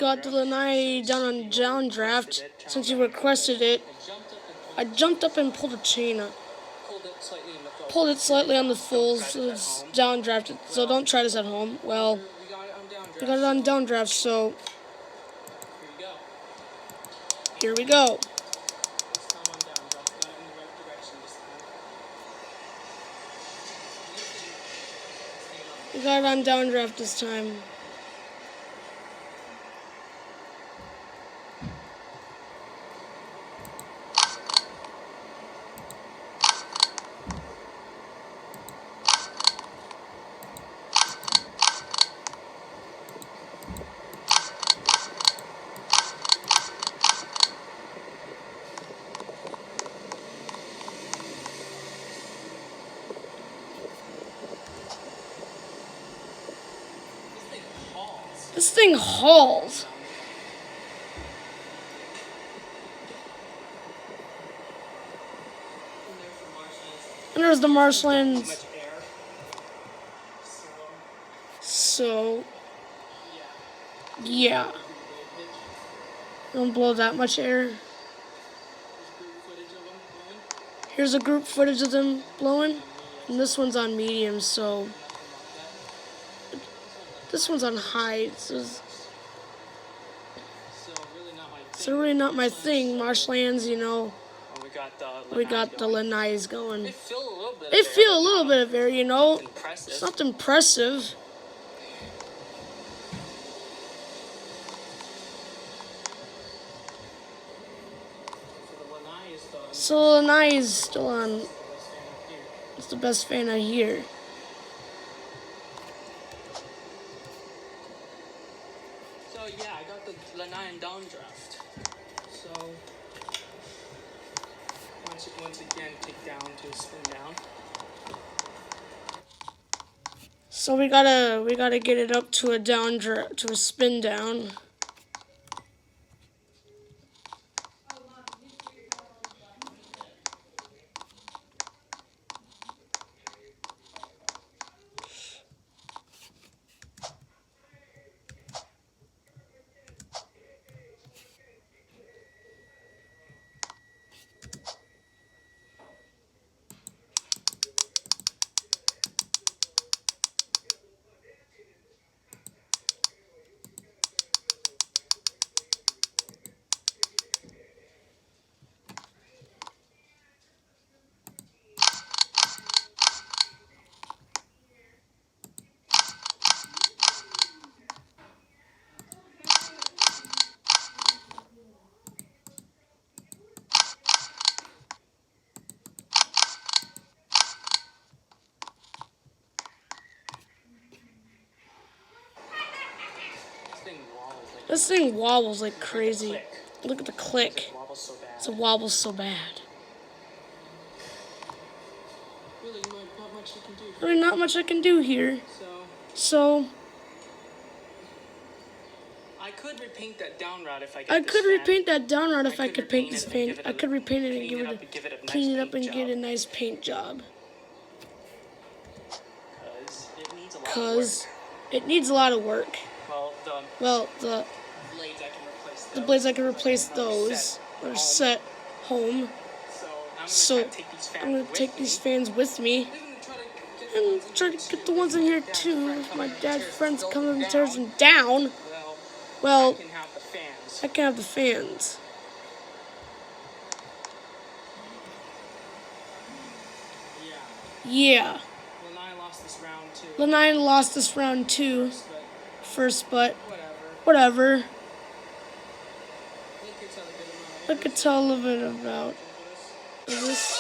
got the lanai down on downdraft since you requested it. I jumped up and pulled a chain up. Pulled it slightly on the full, so it's downdrafted. So don't try this at home. Well, we got it on downdraft, so here we go. We got it on downdraft this time. This thing hauls. And there's the marshlands. So, yeah. Don't blow that much air. Here's a group footage of them blowing. And this one's on medium, so this one's on high. So really not my thing. Marshlands, you know. We got the lanais going. They feel a little bit of air, you know. It's not impressive. So lanai is still on. It's the best fan I hear. So yeah, I got the lanai in downdraft. So once again, kick down to spin down. So we gotta get it up to a downdraft, to a spin down. This thing wobbles like crazy. Look at the click. It wobbles so bad. Really not much I can do here. So I could repaint that down route if I I could repaint that down route if I could paint this paint. I could repaint it and clean it up and get a nice paint job. Cause it needs a lot of work. Well, the blades I can replace those are set home. So I'm gonna take these fans with me and try to get the ones in here too. If my dad's friends come and tears them down, well, I can have the fans. Yeah. Lanai lost this round too. First, but whatever. I could tell a little bit about this.